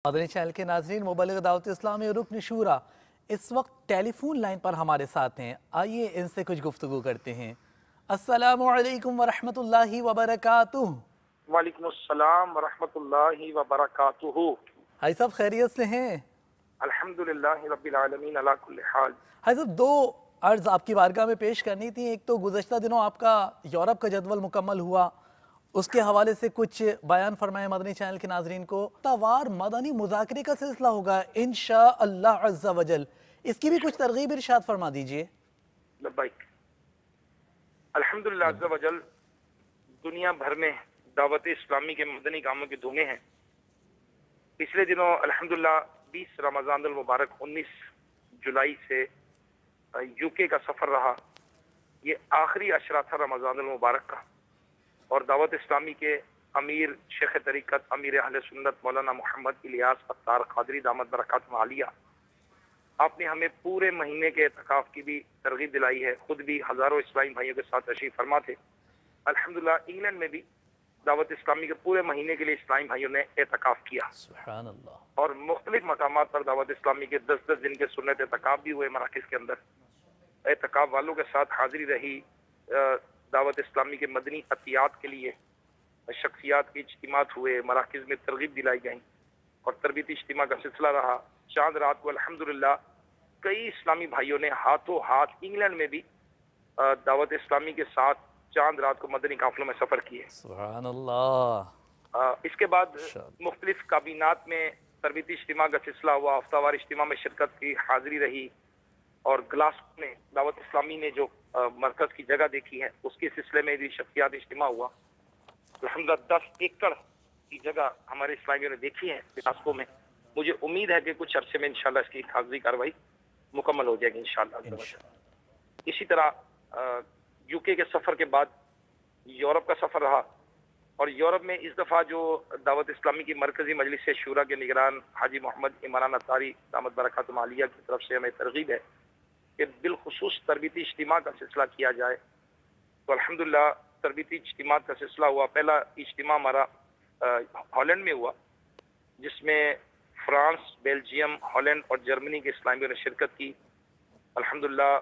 Madani channel के नाजरीन, मुबल्लिग दावत इस्लामी और रुकन शूरा इस वक्त टेलीफोन लाइन पर हमारे साथ हैं। आइए इनसे कुछ गुफ्तगू करते हैं। अस्सलामु अलैकुम वरहमतुल्लाहि वबरकातुहू। वालेकुम अस्सलाम वरहमतुल्लाहि वबरकातुहू। हाई साहब, खैरियत से हैं? अल्हम्दुलिल्लाहि रब्बिल आलमीन अला कुल्ली हाल। हाई साहब, दो अर्ज आपकी बारगाह में पेश करनी थी। एक तो गुज़श्ता दिनों आपका यूरोप का जदवल मुकम्मल हुआ, उसके हवाले से कुछ बयान फरमाए मदनी चैनल के नाजरीन को। तवार मदनी मुज़ाकरे का सिलसिला होगा इंशाअल्लाह अज़्ज़ा वजल, इसकी भी कुछ तरगीब इरशाद फरमा दीजिए। लब्बैक। अल्हम्दुलिल्लाह अज़्ज़ा वजल, दुनिया भर में दावत इस्लामी के मदनी कामों की धूमें हैं। पिछले दिनों अल्हम्दुलिल्लाह 20 रमज़ान अल मुबारक 19 जुलाई से यूके का सफ़र रहा। ये आखिरी अशरा था रमज़ान अल मुबारक का, और दावत इस्लामी के अमीर शेख तरीक़त अमीर अहले सुन्नत मौलाना मोहम्मद इलियास अत्तार क़ादरी दामत बरकातुहू आलिया, आपने हमें पूरे महीने के एतकाफ़ की भी तरगीब दिलाई है। खुद भी हज़ारों इस्लामी भाइयों के साथ तशरीफ़ फरमा थे। अल्हम्दुलिल्लाह इंग्लैंड में भी दावत इस्लामी के पूरे महीने के लिए इस्लामी भाइयों ने एतकाफ़ किया, सुभान अल्लाह। और मुख्तलिफ मकामात पर दावत इस्लामी के 10-10 दिन के सुन्नत एतकाफ़ भी हुए मराकिज़ के अंदर। एतकाफ़ वालों के साथ हाज़िरी रही। दावत इस्लामी के मदनी अतियात के लिए शख्सियात के इज्तिमात हुए, मराकिज़ में तरगीब दिलाई गई और तरबीती इज्तिमा का सिलसिला रहा। चांद रात को अल्हम्दुलिल्लाह कई इस्लामी भाइयों ने हाथों हाथ इंग्लैंड में भी दावत इस्लामी के साथ चांद रात को मदनी काफिलों में सफ़र किए, सुभान अल्लाह। इसके बाद मुख्तलिफ काबीनात में तरबीती इज्तिमा का सिलसिला हुआ। हफ्तावार इज्तिमा में शिरकत की, हाज़िरी रही, और ग्लासगो में दावत इस्लामी ने जो मरकज़ की जगह देखी है उसके सिलसिले में भी शख्सियात इज्तिमा हुआ। अल्हम्दुलिल्लाह 10 एकड़ की जगह हमारे इस्लामियों ने देखी है ग्लासगो में। मुझे उम्मीद है कि कुछ अरसे में इंशाल्लाह इसकी कागजी कार्रवाई मुकम्मल हो जाएगी इंशाल्लाह। इसी तरह यूके के सफ़र के बाद यूरोप का सफ़र रहा, और यूरोप में इस दफ़ा जो दावत इस्लामी की मरकज़ी मजलिस शूरा के निगरान हाजी मोहम्मद इमरान अत्तारी दामत बरकातुहू आलिया की तरफ से हमें तरगीब है कि बिलखुसूस तरबीती इज्तिमा का सिलसिला किया जाए। तो अल्हम्दुलिल्लाह तरबीती इज्तिमा का सिलसिला हुआ। पहला इज्तिमा हमारा हॉलैंड में हुआ, जिसमें फ्रांस, बेल्जियम, हॉलैंड और जर्मनी के इस्लामियों ने शिरकत की। अल्हम्दुलिल्लाह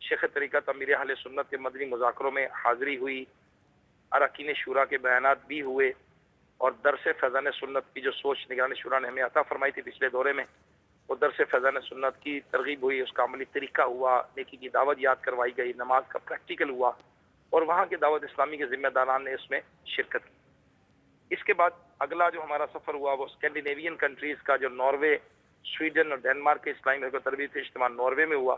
शेख तरीक़त अमीर अहले सुन्नत के मदनी मुज़ाकरों में हाज़िरी हुई, अरकान शूरा के बयानात भी हुए, और दरस फैज़ान सुन्नत की जो सोच निगरान शूरा ने हमें अता फरमाई थी पिछले दौरे में, वो दरस फैज़ान सुन्नत की तरगीब हुई, उसका अमली तरीका हुआ, नेकी की दावत याद करवाई गई, नमाज का प्रैक्टिकल हुआ, और वहाँ के दावत इस्लामी के ज़िम्मेदारान ने उसमें शिरकत की। इसके बाद अगला जो हमारा सफ़र हुआ वो स्कैंडिनेवियन कंट्रीज़ का, जो नॉर्वे, स्वीडन और डेनमार्क के इस्लामी को तरबीती इज्तिमा नॉर्वे में हुआ।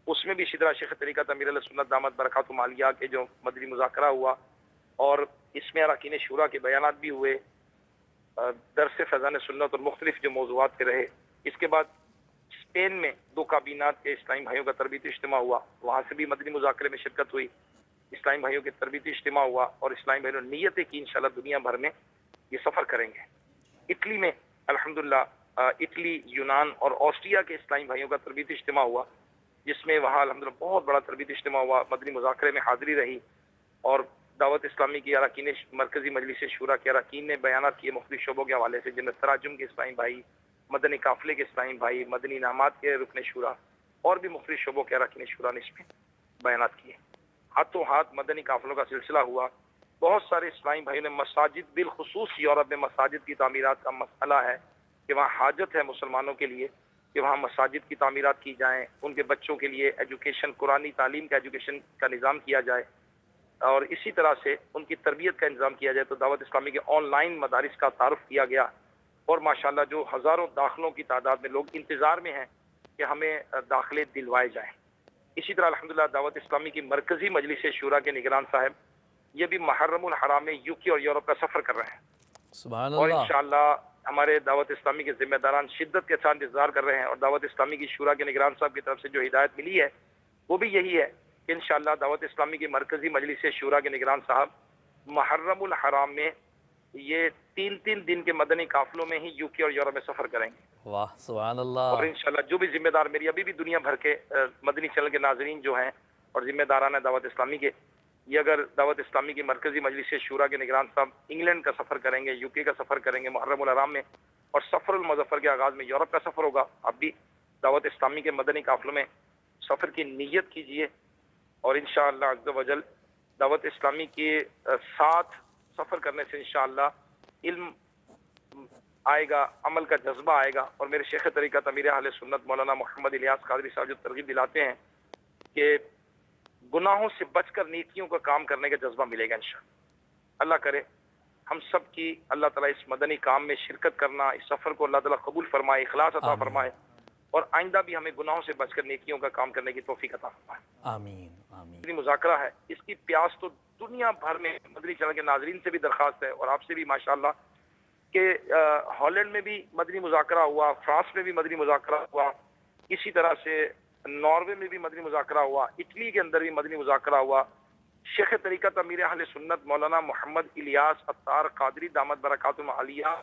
उसमें भी इसी तरह शेख तरीक़त अमीर अहले सुन्नत दामत बरकातुहू आलिया के जो मदनी मुज़ाकरा हुआ, और इसमें अरकान शूरा के बयानात भी हुए, दरस फैज़ान सुन्नत और मुख्तलिफ जो मौज़ूआत के रहे। इसके बाद स्पेन में 2 काबीनात के इस्लामी भाइयों का तरबीती इज्तिमा हुआ, वहाँ से भी मदनी मुज़ाकरे में शिरकत हुई, इस्लामी भाइयों के तरबीती इज्तिमा हुआ, और इस्लामी भाइयों ने नीयत की इंशाल्लाह दुनिया भर में ये सफ़र करेंगे। इटली में अल्हम्दुलिल्लाह इटली, यूनान और ऑस्ट्रिया के इस्लामी भाइयों का तरबीती इज्तिमा हुआ, जिसमें वहाँ अल्हम्दुलिल्लाह बहुत बड़ा तरबीती इज्तिमा हुआ, मदनी मुज़ाकरे में हाज़िरी रही, और दावत इस्लामी की अरकान मरकज़ी मजलिस शूरा के अरकान ने बयानात किए मुख्तलिफ शोबों के हवाले से, जिनमें तराजुम के इस्लामी भाई, मदनी काफ़िले के इस्लामी भाई, मदनी इनामात के रुकन शूरा, और भी मुख्तलिफ शोबों के अरकान शूरा ने इसमें बयानात किए। हाथों हाथ मदनी काफ़िलों का सिलसिला हुआ। बहुत सारे इस्लामी भाइयों ने मसाजिद, बिलखुसूस यूरोप में मसाजिद की तामीरात का मसला है कि वहाँ हाजत है मुसलमानों के लिए कि वहाँ मसाजिद की तामीरात की जाएँ, उनके बच्चों के लिए एजुकेशन, कुरानी तालीम का एजुकेशन का निज़ाम किया जाए, और इसी तरह से उनकी तरबियत का इंतज़ाम किया जाए। तो दावत इस्लामी के ऑनलाइन मदारिस का तारुफ किया गया, और माशाल्लाह जो हज़ारों दाखिलों की तादाद में लोग इंतज़ार में हैं कि हमें दाखिले दिलवाए जाएँ। इसी तरह अल्हम्दुलिल्लाह दावत इस्लामी की मरकज़ी मजलिस शूरा के निगरान साहब ये भी मुहर्रमुल हराम में यूके और यूरोप का सफ़र कर रहे हैं, सुभान अल्लाह। और इंशाअल्लाह हमारे दावत इस्लामी के ज़िम्मेदारान शिद्दत के साथ इंतज़ार कर रहे हैं, और दावत इस्लामी की शूरा के निगरान साहब की तरफ से जो हिदायत मिली है वो भी यही है कि इंशाअल्लाह दावत इस्लामी की मरकज़ी मजलिस शूरा के निगरान साहब मुहर्रमुल हराम में ये 3-3 दिन के मदनी काफिलों में ही यूके और यूरोप में सफ़र करेंगे। वाह, सुभान अल्लाह। और इंशाअल्लाह जो भी जिम्मेदार, मेरी अभी भी दुनिया भर के मदनी चैनल के नाजरीन जो हैं और जिम्मेदारान दावत इस्लामी के, یہ اگر دعوت اسلامی کی مرکزی مجلس شورا کے نگران صاحب انگلینڈ کا سفر کریں گے، UK کا سفر کریں گے محرم الحرام میں، اور سفر المظفر کے آغاز میں یورپ کا سفر ہوگا، آپ بھی دعوت اسلامی کے مدنی قافلوں میں سفر کی نیت کیجئے، اور انشاءاللہ عز و جل دعوت اسلامی کے ساتھ سفر کرنے سے انشاءاللہ علم آئے گا، عمل کا جذبہ آئے گا، اور میرے شیخ طریقت امیر اہل سنت مولانا محمد الیاس قادری صاحب جو ترغیب دلاتے ہیں کہ گناہوں سے بچ کر نیکیوں کا کام کرنے کا جذبہ ملے گا انشاءاللہ۔ اللہ کرے ہم سب کی اللہ تعالیٰ اس مدنی کام میں شرکت کرنا، اس سفر کو اللہ تعالیٰ قبول فرمائے، اخلاص عطا فرمائے، اور آئندہ بھی ہمیں گناہوں سے بچ کر نیکیوں کا کام کرنے کی توفیق عطا فرمائے۔ آمین آمین۔ مدنی مذاکرہ ہے، اس کی پیاس تو دنیا بھر میں مدنی چینل کے ناظرین سے بھی درخواست ہے، اور آپ سے بھی ماشاءاللہ، کہ ہالینڈ میں بھی مدنی مذاکرہ ہوا، فرانس میں بھی مدنی مذاکرہ ہوا، اسی طرح سے ناروے میں بھی مدنی مذاکرہ ہوا، اٹلی کے اندر بھی مدنی مذاکرہ ہوا۔ شیخ طریقت امیر اہل سنت مولانا محمد الیاس عطار قادری دامت برکاتہم عالیہ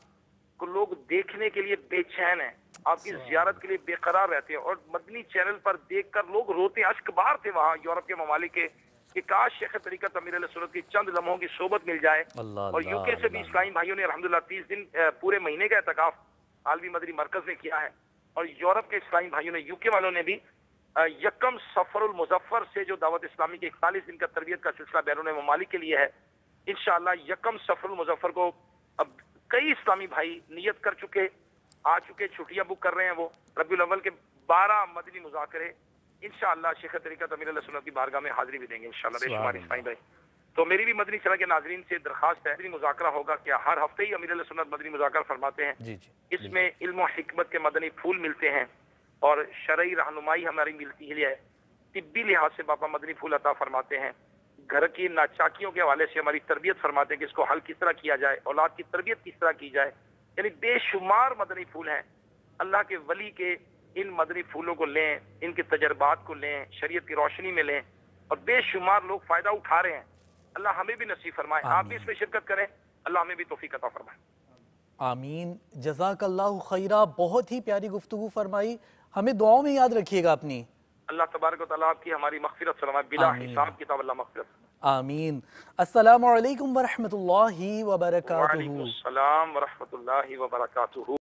کو لوگ دیکھنے کے لیے بے چین ہیں، آپ کی زیارت کے لیے بے قرار رہتے ہیں، اور مدنی چینل پر دیکھ کر لوگ روتے ہیں، اشک بار تھے وہاں یورپ کے ممالک کے، کہ کاش شیخ طریقت امیر اہل سنت کی چند لمحوں کی صحبت مل جائے۔ اور UK سے بھی اسلامی بھائیوں نے الحمدللہ 30 دن پورے مہینے کا اعتکاف عالمی مدنی مرکز میں کیا ہے، اور یورپ کے اسلامی بھائیوں نے، UK والوں نے بھی یکم سفر المظفر سے جو دعوت اسلامی کے 41 دن کا تربیت کا سلسلہ بیرون ممالک کے لیے ہے، انشاءاللہ یکم سفر المظفر کو اب کئی اسلامی بھائی نیت کر چکے، آ چکے، چھٹیاں بک کر رہے ہیں، وہ ربیع الاول کے 12 مدنی مذاکرے انشاءاللہ شیخ طریقت امیر اہل سنت کی بارگاہ میں حاضری بھی دیں گے انشاءاللہ بے شمار اسلامی بھائی۔ تو میری بھی مدنی چینل کے ناظرین سے درخواست ہے، مدنی مذاکرہ ہوگا کہ ہر ہفتے ہی امیر اہل سنت مدنی مذاکرہ فرماتے ہیں، اس میں علم و حکمت کے مدنی پھول ملتے ہیں، اور شرعی رہنمائی ہماری ملتی ہے، طبی لحاظ سے باپا مدنی پھول عطا فرماتے ہیں، گھر کی ناچاکیوں کے حوالے سے ہماری تربیت فرماتے ہیں کہ اس کو حل کس طرح کیا جائے، اولاد کی تربیت کس طرح کی جائے، یعنی بے شمار مدنی پھول ہیں۔ اللہ کے ولی کے ان مدنی پھولوں کو لیں، ان کے تجربات کو لیں، شریعت کی روشنی میں لیں، اور بے شمار لوگ فائدہ اٹھا رہے ہیں، اللہ ہمیں بھی نصیب فرمائے، آپ بھی اس میں شرکت کریں، اللہ ہمیں بھی توفیق عطا فرمائے۔ آمین، جزاک اللہ خیرہ، بہت ہی پیاری گفتگو فرمائی، ہمیں دعاؤں میں یاد رکھیے گا اپنی۔ اللہ تبارک و تعالیٰ آپ کی ہماری مغفرت فرمائے، بلا حساب کتاب اللہ مغفرت۔ آمین۔ السلام علیکم ورحمۃ اللہ وبرکاتہ۔ وعلیکم السلام ورحمۃ اللہ وبرکاتہ۔